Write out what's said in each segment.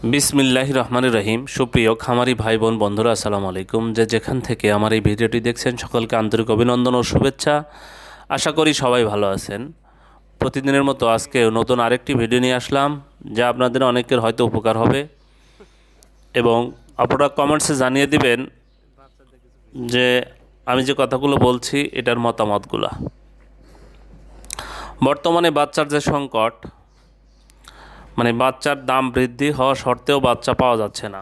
বিসমিল্লাহির রহমানির রহিম। সুপ্রিয় খামারি ভাই বোন বন্ধুরা, আসসালামু আলাইকুম। যেখান থেকে আমার এই ভিডিওটি দেখছেন সকলকে আন্তরিক অভিনন্দন ও শুভেচ্ছা। আশা করি সবাই ভালো আছেন। প্রতিদিনের মতো আজকে নতুন আরেকটি ভিডিও নিয়ে আসলাম, যা আপনাদের অনেকের হয়তো উপকার হবে এবং আপনারা কমেন্টসে জানিয়ে দিবেন যে আমি যে কথাগুলো বলছি এটার মতামতগুলো। বর্তমানে বাচ্চার যে সংকট, মানে বাচ্চার দাম বৃদ্ধি হওয়া সত্ত্বেও বাচ্চা পাওয়া যাচ্ছে না।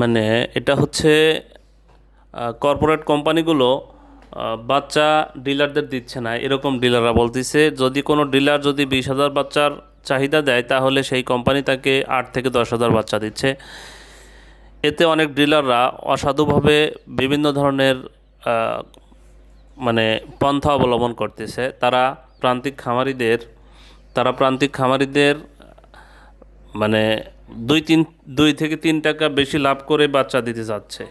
মানে এটা হচ্ছে কর্পোরেট কোম্পানিগুলো বাচ্চা ডিলারদের দিচ্ছে না, এরকম ডিলাররা বলতেছে। যদি কোনো ডিলার যদি 20,000 বাচ্চার চাহিদা দেয়, তাহলে সেই কোম্পানি তাকে 8 থেকে 10,000 বাচ্চা দিচ্ছে। এতে অনেক ডিলাররা অসাধুভাবে বিভিন্ন ধরনের মানে পন্থা অবলম্বন করতেছে। প্রান্তিক খামারিদের মানে 2 থেকে 3 টাকা বেশি লাভ করে বাচ্চা দিতে যাচ্ছে।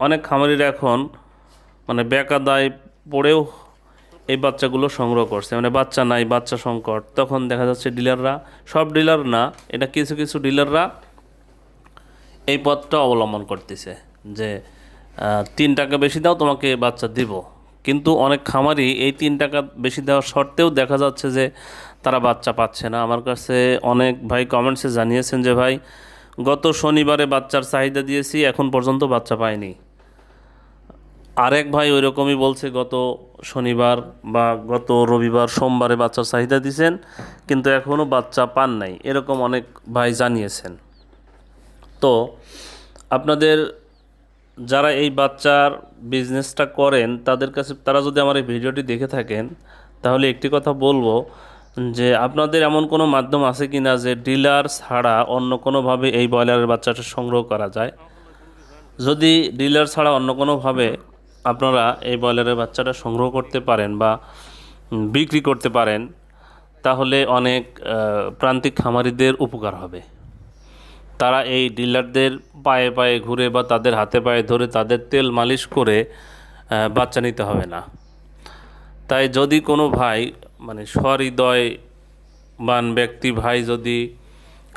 অনেক খামারিরা এখন মানে বেকায়দায় পড়েও এই বাচ্চাগুলো সংগ্রহ করছে। মানে বাচ্চা নাই, বাচ্চা সংকট। তখন দেখা যাচ্ছে ডিলাররা, সব ডিলার না, এটা কিছু কিছু ডিলাররা এই পথটা অবলম্বন করতেছে যে 3 টাকা বেশি দাও, তোমাকে বাচ্চা দিব। কিন্তু অনেক খামারি এই 3 টাকা বেশি দেওয়ার সত্ত্বেও দেখা যাচ্ছে যে তারা বাচ্চা পাচ্ছে না। আমার কাছে অনেক ভাই কমেন্টসে জানিয়েছেন যে ভাই, গত শনিবারে বাচ্চার চাহিদা দিয়েছি, এখন পর্যন্ত বাচ্চা পাইনি। আরেক ভাই ওই রকমই বলছে, গত শনিবার বা গত রবিবার সোমবারে বাচ্চার চাহিদা দিয়েছেন, কিন্তু এখনও বাচ্চা পান নাই। এরকম অনেক ভাই জানিয়েছেন। তো আপনাদের যারা এই বাচ্চার বিজনেসটা করেন, তারা যদি আমার এই ভিডিওটি দেখে থাকেন, তাহলে একটি কথা বলবো যে আপনাদের এমন কোনো মাধ্যম আছে কি না যে ডিলার ছাড়া অন্য কোনোভাবে এই ব্রয়লারের বাচ্চাটা সংগ্রহ করা যায়। যদি ডিলার ছাড়া অন্য কোনোভাবে আপনারা এই ব্রয়লারের বাচ্চাটা সংগ্রহ করতে পারেন বা বিক্রি করতে পারেন, তাহলে অনেক প্রান্তিক খামারিদের উপকার হবে। তারা এই ডিলারদের পায়ে পায়ে ঘুরে বা তাদের হাতে পায়ে ধরে তাদের তেল মালিশ করে বাচ্চা নিতে হবে না। তাই যদি কোনো ভাই, মানে সহৃদয়বান ব্যক্তি ভাই, যদি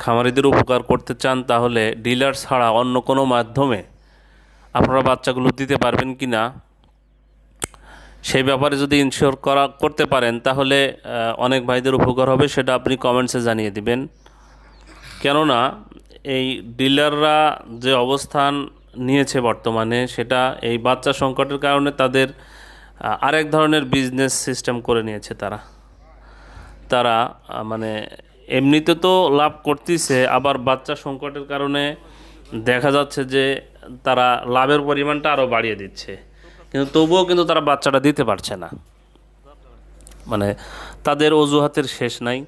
খামারিদের উপকার করতে চান, তাহলে ডিলার ছাড়া অন্য কোনো মাধ্যমে আপনারা বাচ্চাগুলো দিতে পারবেন কি না, সেই ব্যাপারে যদি ইনশিওর করতে পারেন, তাহলে অনেক ভাইদের উপকার হবে। সেটা আপনি কমেন্টসে জানিয়ে দিবেন। কেননা এই ডিলাররা যে অবস্থান নিয়েছে বর্তমানে, সেটা এই বাচ্চা সংকটের কারণে তাদের আরেক ধরনের বিজনেস সিস্টেম করে নিয়েছে। তারা মানে এমনিতে তো লাভ করতেছে, আবার বাচ্চা সংকটের কারণে দেখা যাচ্ছে যে তারা লাভের পরিমাণটা আরও বাড়িয়ে দিচ্ছে, কিন্তু তবুও কিন্তু তারা বাচ্চাটা দিতে পারছে না। মানে তাদের অজুহাতের শেষ নাই।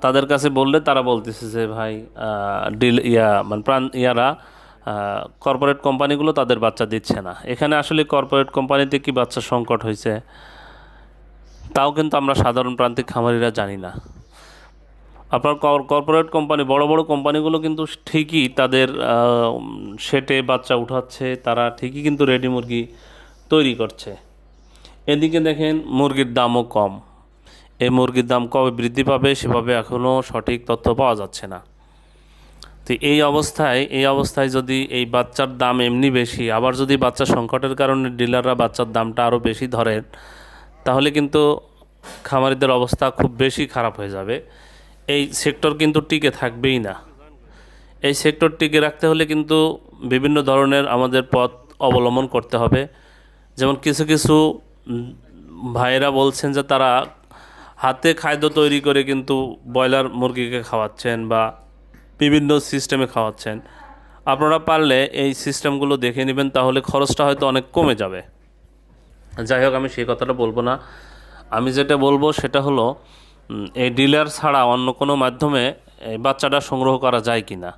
তাদের কাছে বললে তারা বলতেছে যে ভাই, কর্পোরেট কোম্পানিগুলো তাদের বাচ্চা দিচ্ছে না। এখানে আসলে কর্পোরেট কোম্পানিতে কি বাচ্চা সংকট হয়েছে, তাও কিন্তু আমরা সাধারণ প্রান্তিক খামারিরা জানি না। আপনার কর্পোরেট কোম্পানি, বড় বড় কোম্পানিগুলো কিন্তু ঠিকই তাদের শেটে বাচ্চা উঠাচ্ছে, তারা ঠিকই কিন্তু রেডি মুরগি তৈরি করছে। এদিকে দেখেন মুরগির দামও কম। এই মুরগির দাম কবে বৃদ্ধি পাবে সেভাবে এখনও সঠিক তথ্য পাওয়া যাচ্ছে না। তো এই অবস্থায় যদি এই বাচ্চার দাম এমনি বেশি, আবার যদি বাচ্চা সংকটের কারণে ডিলাররা বাচ্চার দামটা আরও বেশি ধরেন, তাহলে কিন্তু খামারিদের অবস্থা খুব বেশি খারাপ হয়ে যাবে। এই সেক্টর কিন্তু টিকে থাকবেই না। এই সেক্টর টিকে রাখতে হলে কিন্তু বিভিন্ন ধরনের আমাদের পথ অবলম্বন করতে হবে। যেমন কিছু কিছু ভাইয়েরা বলছেন যে তারা হাতে খাদ্য তৈরি করে কিন্তু ব্রয়লার মুরগিকে খাওয়াচ্ছেন বা বিভিন্ন সিস্টেমে খাওয়াচ্ছেন। আপনারা পারলে এই সিস্টেমগুলো দেখে নেবেন, তাহলে খরচটা হয়তো অনেক কমে যাবে। যাই হোক, আমি সেই কথাটা বলবো না। আমি যেটা বলবো সেটা হলো, এই ডিলার ছাড়া অন্য কোনো মাধ্যমে এই বাচ্চাটা সংগ্রহ করা যায় কি না।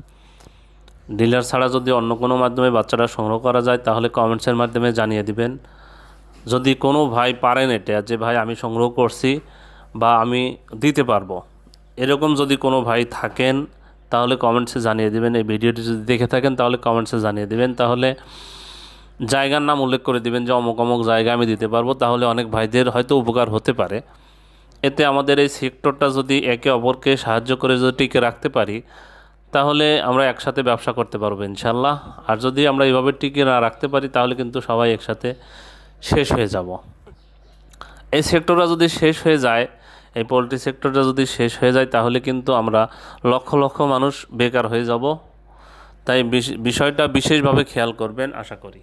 ডিলার ছাড়া যদি অন্য কোনো মাধ্যমে বাচ্চাটা সংগ্রহ করা যায়, তাহলে কমেন্টসের মাধ্যমে জানিয়ে দিবেন। যদি কোনো ভাই পারেন এটা, যে ভাই আমি সংগ্রহ করছি বা আমি দিতে পারবো, এরকম যদি কোনো ভাই থাকেন, তাহলে কমেন্টসে জানিয়ে দিবেন। এই ভিডিওটি যদি দেখে থাকেন, তাহলে কমেন্টসে জানিয়ে দিবেন। তাহলে জায়গার নাম উল্লেখ করে দিবেন যে অমুক অমুক জায়গা আমি দিতে পারবো, তাহলে অনেক ভাইদের হয়তো উপকার হতে পারে। এতে আমাদের এই সেক্টরটা যদি একে অপরকে সাহায্য করে যদি টিকে রাখতে পারি, তাহলে আমরা একসাথে ব্যবসা করতে পারবো ইনশাল্লাহ। আর যদি আমরা এইভাবে টিকে না রাখতে পারি, তাহলে কিন্তু সবাই একসাথে শেষ হয়ে যাব। এই সেক্টরটা যদি শেষ হয়ে যায়, এই পোলট্রি সেক্টরটা যদি শেষ হয়ে যায়, তাহলে কিন্তু আমরা লক্ষ লক্ষ মানুষ বেকার হয়ে যাব। তাই বিষয়টা বিশেষভাবে খেয়াল করবেন আশা করি।